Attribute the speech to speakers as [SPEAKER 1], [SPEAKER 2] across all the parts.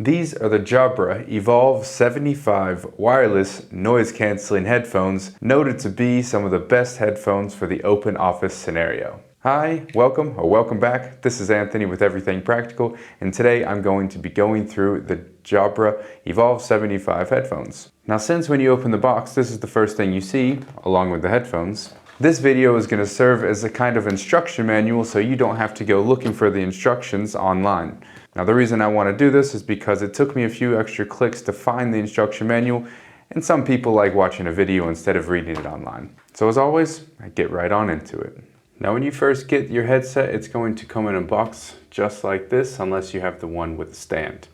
[SPEAKER 1] These are the Jabra Evolve 75 wireless noise-canceling headphones, noted to be some of the best headphones for the open office scenario. Hi, welcome back. This is Anthony with Everything Practical, and today I'm going to be going through the Jabra Evolve 75 headphones. Now, since when you open the box, this is the first thing you see, along with the headphones, this video is going to serve as a kind of instruction manual so you don't have to go looking for the instructions online. Now, the reason I want to do this is because it took me a few extra clicks to find the instruction manual, and some people like watching a video instead of reading it online. So as always, I get right on into it. Now, when you first get your headset, it's going to come in a box just like this, unless you have the one with a stand.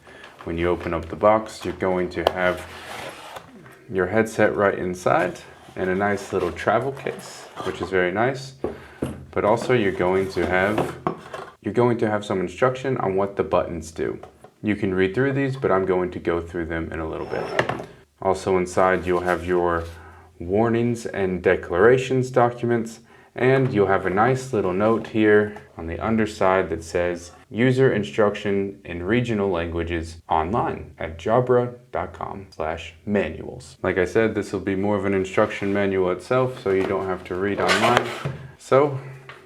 [SPEAKER 1] When you open up the box, you're going to have your headset right inside and a nice little travel case, which is very nice. But also you're going to have some instruction on what the buttons do. You can read through these, but I'm going to go through them in a little bit. Also inside you'll have your warnings and declarations documents, and you'll have a nice little note here on the underside that says user instruction in regional languages online at jabra.com/manuals. Like I said, this will be more of an instruction manual itself, so you don't have to read online. So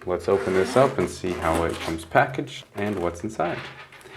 [SPEAKER 1] let's open this up and see how it comes packaged and what's inside.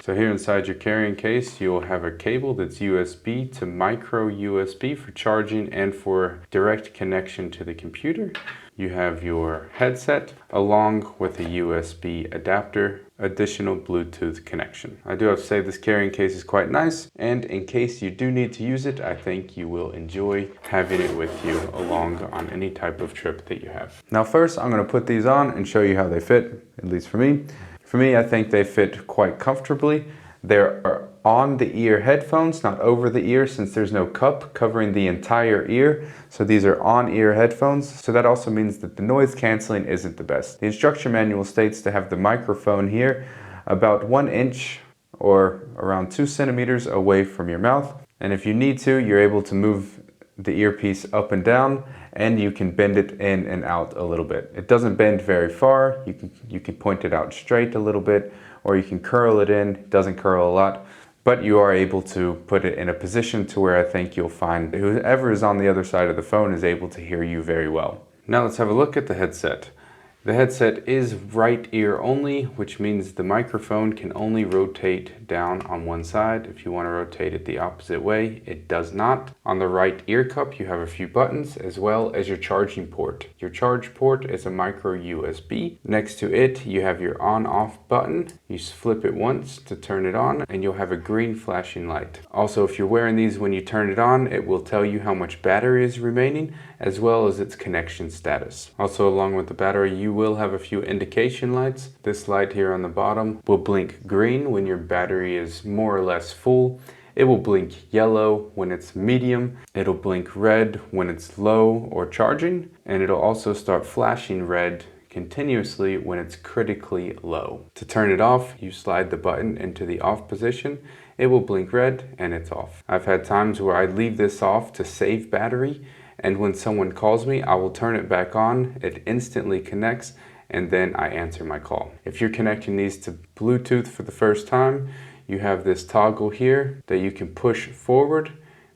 [SPEAKER 1] So here inside your carrying case, you'll have a cable that's USB to micro USB for charging and for direct connection to the computer. You have your headset along with a USB adapter, additional Bluetooth connection. I do have to say this carrying case is quite nice, and in case you do need to use it, I think you will enjoy having it with you along on any type of trip that you have. Now first, I'm going to put these on and show you how they fit, at least for me. For me, I think they fit quite comfortably. They're on the ear headphones, not over the ear, since there's no cup covering the entire ear. So these are on ear headphones. So that also means that the noise canceling isn't the best. The instruction manual states to have the microphone here about 1 inch or around 2 centimeters away from your mouth. And if you need to, you're able to move the earpiece up and down, and you can bend it in and out a little bit. It doesn't bend very far. You can point it out straight a little bit, or you can curl it in. It doesn't curl a lot, but you are able to put it in a position to where I think you'll find whoever is on the other side of the phone is able to hear you very well. Now let's have a look at the headset. The headset is right ear only, which means the microphone can only rotate down on one side. If you want to rotate it the opposite way, it does not. On the right ear cup, you have a few buttons as well as your charging port. Your charge port is a micro USB. Next to it, you have your on-off button. You flip it once to turn it on, and you'll have a green flashing light. Also, if you're wearing these when you turn it on, it will tell you how much battery is remaining, as well as its connection status. Also, along with the battery, you will have a few indication lights. This light here on the bottom will blink green when your battery is more or less full. It will blink yellow when it's medium. It'll blink red when it's low or charging. And it'll also start flashing red continuously when it's critically low. To turn it off, you slide the button into the off position. It will blink red and it's off. I've had times where I leave this off to save battery, and when someone calls me, I will turn it back on. It instantly connects, and then I answer my call. If you're connecting these to Bluetooth for the first time, you have this toggle here that you can push forward,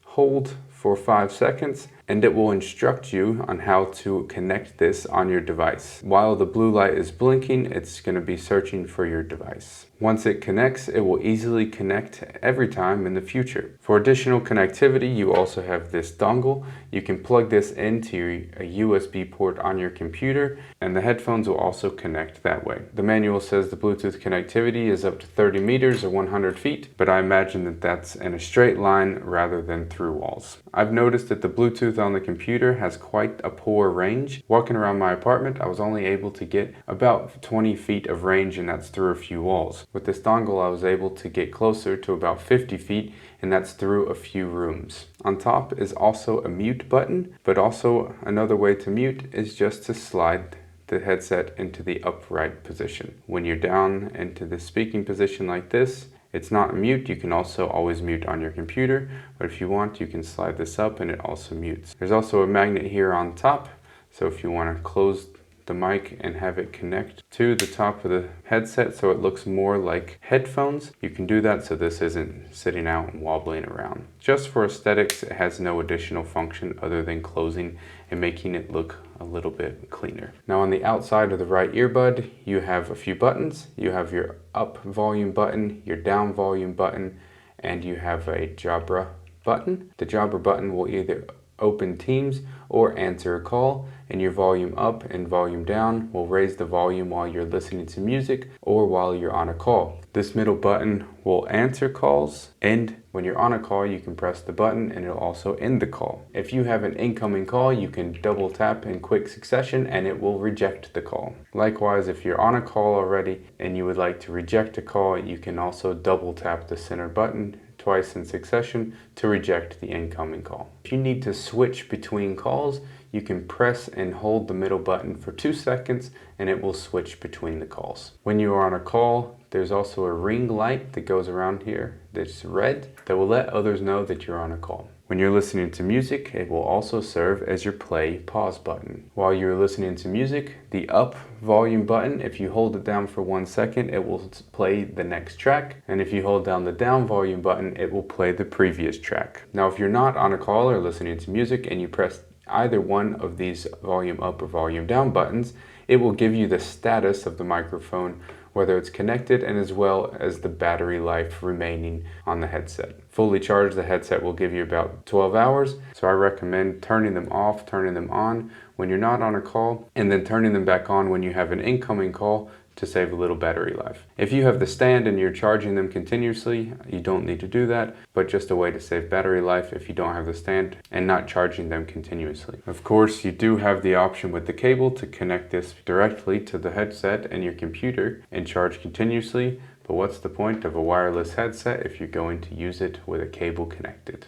[SPEAKER 1] hold for 5 seconds, and it will instruct you on how to connect this on your device. While the blue light is blinking, it's going to be searching for your device. Once it connects, it will easily connect every time in the future. For additional connectivity, you also have this dongle. You can plug this into a USB port on your computer, and the headphones will also connect that way. The manual says the Bluetooth connectivity is up to 30 meters or 100 feet, but I imagine that that's in a straight line rather than through walls. I've noticed that the Bluetooth on the computer has quite a poor range. Walking around my apartment, I was only able to get about 20 feet of range, and that's through a few walls. With this dongle, I was able to get closer to about 50 feet, and that's through a few rooms. On top is also a mute button, but also another way to mute is just to slide the headset into the upright position. When you're down into the speaking position like this, it's not mute. You can also always mute on your computer, but if you want, you can slide this up and it also mutes. There's also a magnet here on top, so if you want to close the mic and have it connect to the top of the headset so it looks more like headphones, you can do that so this isn't sitting out and wobbling around. Just for aesthetics, it has no additional function other than closing and making it look a little bit cleaner. Now on the outside of the right earbud, you have a few buttons. You have your up volume button, your down volume button, and you have a Jabra button. The Jabra button will either open Teams or answer a call, and your volume up and volume down will raise the volume while you're listening to music or while you're on a call. This middle button will answer calls, and when you're on a call you can press the button and it'll also end the call. If you have an incoming call, you can double tap in quick succession and it will reject the call. Likewise, if you're on a call already and you would like to reject a call, you can also double tap the center button twice in succession to reject the incoming call. If you need to switch between calls, you can press and hold the middle button for 2 seconds and it will switch between the calls. When you are on a call, there's also a ring light that goes around here that's red that will let others know that you're on a call. When you're listening to music, it will also serve as your play pause button. While you're listening to music, the up volume button, if you hold it down for 1 second, it will play the next track. And if you hold down the down volume button, it will play the previous track. Now, if you're not on a call or listening to music and you press either one of these volume up or volume down buttons, it will give you the status of the microphone, whether it's connected, and as well as the battery life remaining on the headset. Fully charged, the headset will give you about 12 hours, so I recommend turning them off, turning them on when you're not on a call, and then turning them back on when you have an incoming call to save a little battery life. If you have the stand and you're charging them continuously, you don't need to do that, but just a way to save battery life if you don't have the stand and not charging them continuously. Of course, you do have the option with the cable to connect this directly to the headset and your computer and charge continuously, but what's the point of a wireless headset if you're going to use it with a cable connected?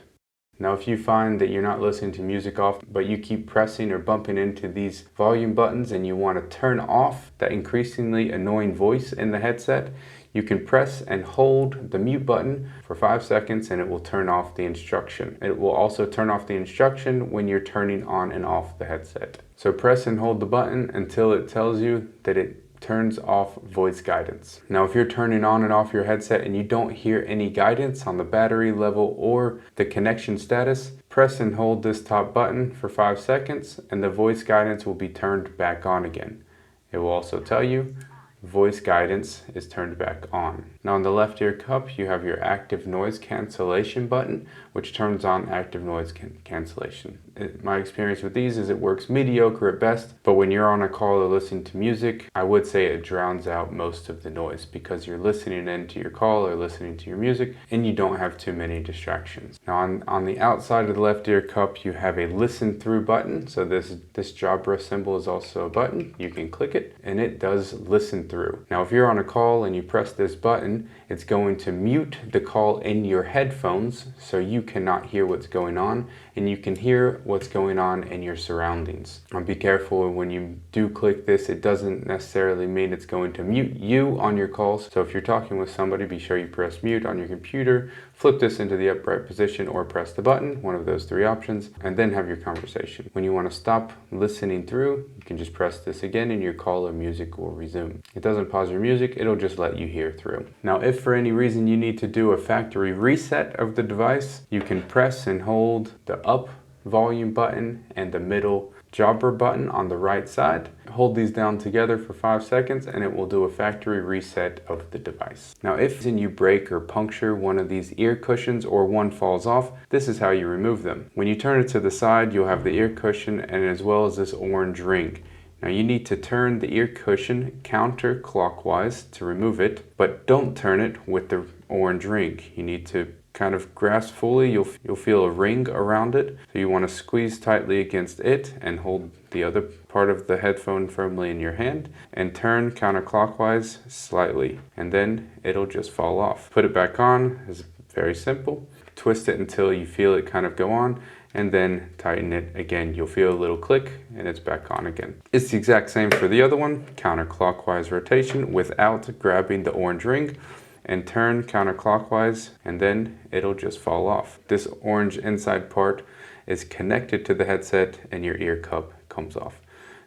[SPEAKER 1] Now, if you find that you're not listening to music off, but you keep pressing or bumping into these volume buttons and you want to turn off that increasingly annoying voice in the headset, you can press and hold the mute button for 5 seconds and it will turn off the instruction. It will also turn off the instruction when you're turning on and off the headset. So press and hold the button until it tells you that it turns off voice guidance. Now, if you're turning on and off your headset and you don't hear any guidance on the battery level or the connection status, press and hold this top button for 5 seconds and the voice guidance will be turned back on again. It will also tell you voice guidance is turned back on. Now, on the left ear cup, you have your active noise cancellation button, which turns on active noise cancellation. My experience with these is it works mediocre at best, but when you're on a call or listening to music, I would say it drowns out most of the noise because you're listening into your call or listening to your music and you don't have too many distractions. Now, on the outside of the left ear cup, you have a listen through button. So this Jabra symbol is also a button. You can click it and it does listen through. Now, if you're on a call and you press this button, it's going to mute the call in your headphones so you cannot hear what's going on and you can hear what's going on in your surroundings. Be careful when you do click this, it doesn't necessarily mean it's going to mute you on your calls. So if you're talking with somebody, be sure you press mute on your computer, flip this into the upright position or press the button, one of those 3 options, and then have your conversation. When you want to stop listening through, you can just press this again and your call or music will resume. It doesn't pause your music, it'll just let you hear through. Now, if for any reason you need to do a factory reset of the device, you can press and hold the up volume button and the middle Jabra button on the right side. Hold these down together for 5 seconds and it will do a factory reset of the device. Now, if you break or puncture one of these ear cushions or one falls off, this is how you remove them. When you turn it to the side, you'll have the ear cushion and as well as this orange ring. Now, you need to turn the ear cushion counterclockwise to remove it, but don't turn it with the orange ring. You need to kind of grasp fully. You'll feel a ring around it. So you want to squeeze tightly against it and hold the other part of the headphone firmly in your hand and turn counterclockwise slightly, and then it'll just fall off. Put it back on. It's very simple. Twist it until you feel it kind of go on, and then tighten it again. You'll feel a little click and it's back on again. It's the exact same for the other one, counterclockwise rotation without grabbing the orange ring, and turn counterclockwise and then it'll just fall off. This orange inside part is connected to the headset and your ear cup comes off.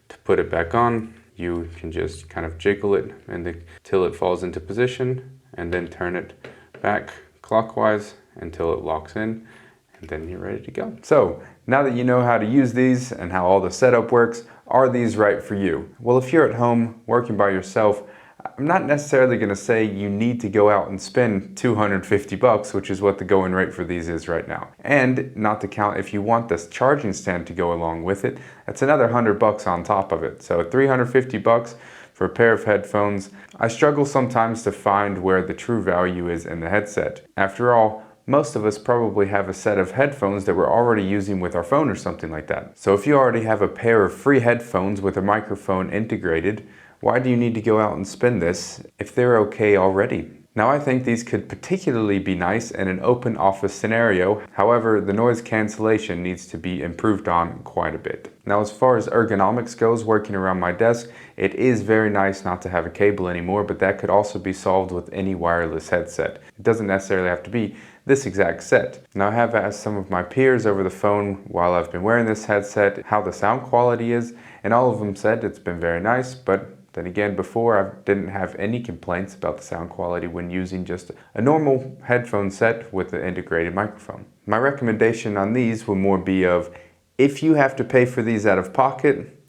[SPEAKER 1] To put it back on, you can just kind of jiggle it until it falls into position, and then turn it back clockwise until it locks in, and then you're ready to go. So now that you know how to use these and how all the setup works, are these right for you? Well, if you're at home working by yourself, I'm not necessarily going to say you need to go out and spend 250 bucks, which is what the going rate for these is right now. And not to count, if you want this charging stand to go along with it, that's another 100 bucks on top of it. So 350 bucks for a pair of headphones. I struggle sometimes to find where the true value is in the headset. After all, most of us probably have a set of headphones that we're already using with our phone or something like that. So if you already have a pair of free headphones with a microphone integrated, why do you need to go out and spend this if they're okay already? Now, I think these could particularly be nice in an open office scenario. However, the noise cancellation needs to be improved on quite a bit. Now, as far as ergonomics goes, working around my desk, it is very nice not to have a cable anymore, but that could also be solved with any wireless headset. It doesn't necessarily have to be this exact set. Now, I have asked some of my peers over the phone while I've been wearing this headset how the sound quality is, and all of them said it's been very nice, but then again, before I didn't have any complaints about the sound quality when using just a normal headphone set with an integrated microphone. My recommendation on these would more be of, if you have to pay for these out of pocket,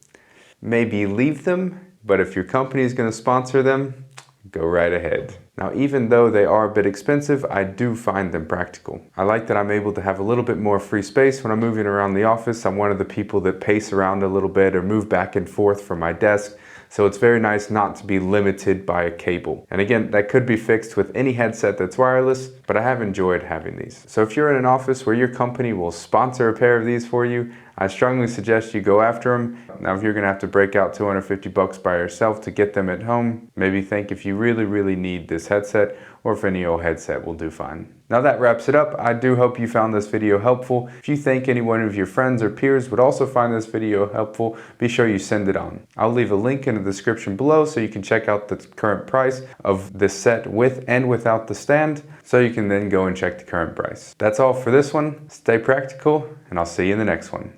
[SPEAKER 1] maybe leave them, but if your company is going to sponsor them, go right ahead. Now, even though they are a bit expensive, I do find them practical. I like that I'm able to have a little bit more free space when I'm moving around the office. I'm one of the people that pace around a little bit or move back and forth from my desk. So it's very nice not to be limited by a cable. And again, that could be fixed with any headset that's wireless, but I have enjoyed having these. So if you're in an office where your company will sponsor a pair of these for you, I strongly suggest you go after them. Now, if you're gonna have to break out 250 bucks by yourself to get them at home, maybe think if you really need this headset, or if any old headset will do fine. Now that wraps it up. I do hope you found this video helpful. If you think any one of your friends or peers would also find this video helpful, be sure you send it on. I'll leave a link in the description below so you can check out the current price of this set with and without the stand, so you can then go and check the current price. That's all for this one. Stay practical, and I'll see you in the next one.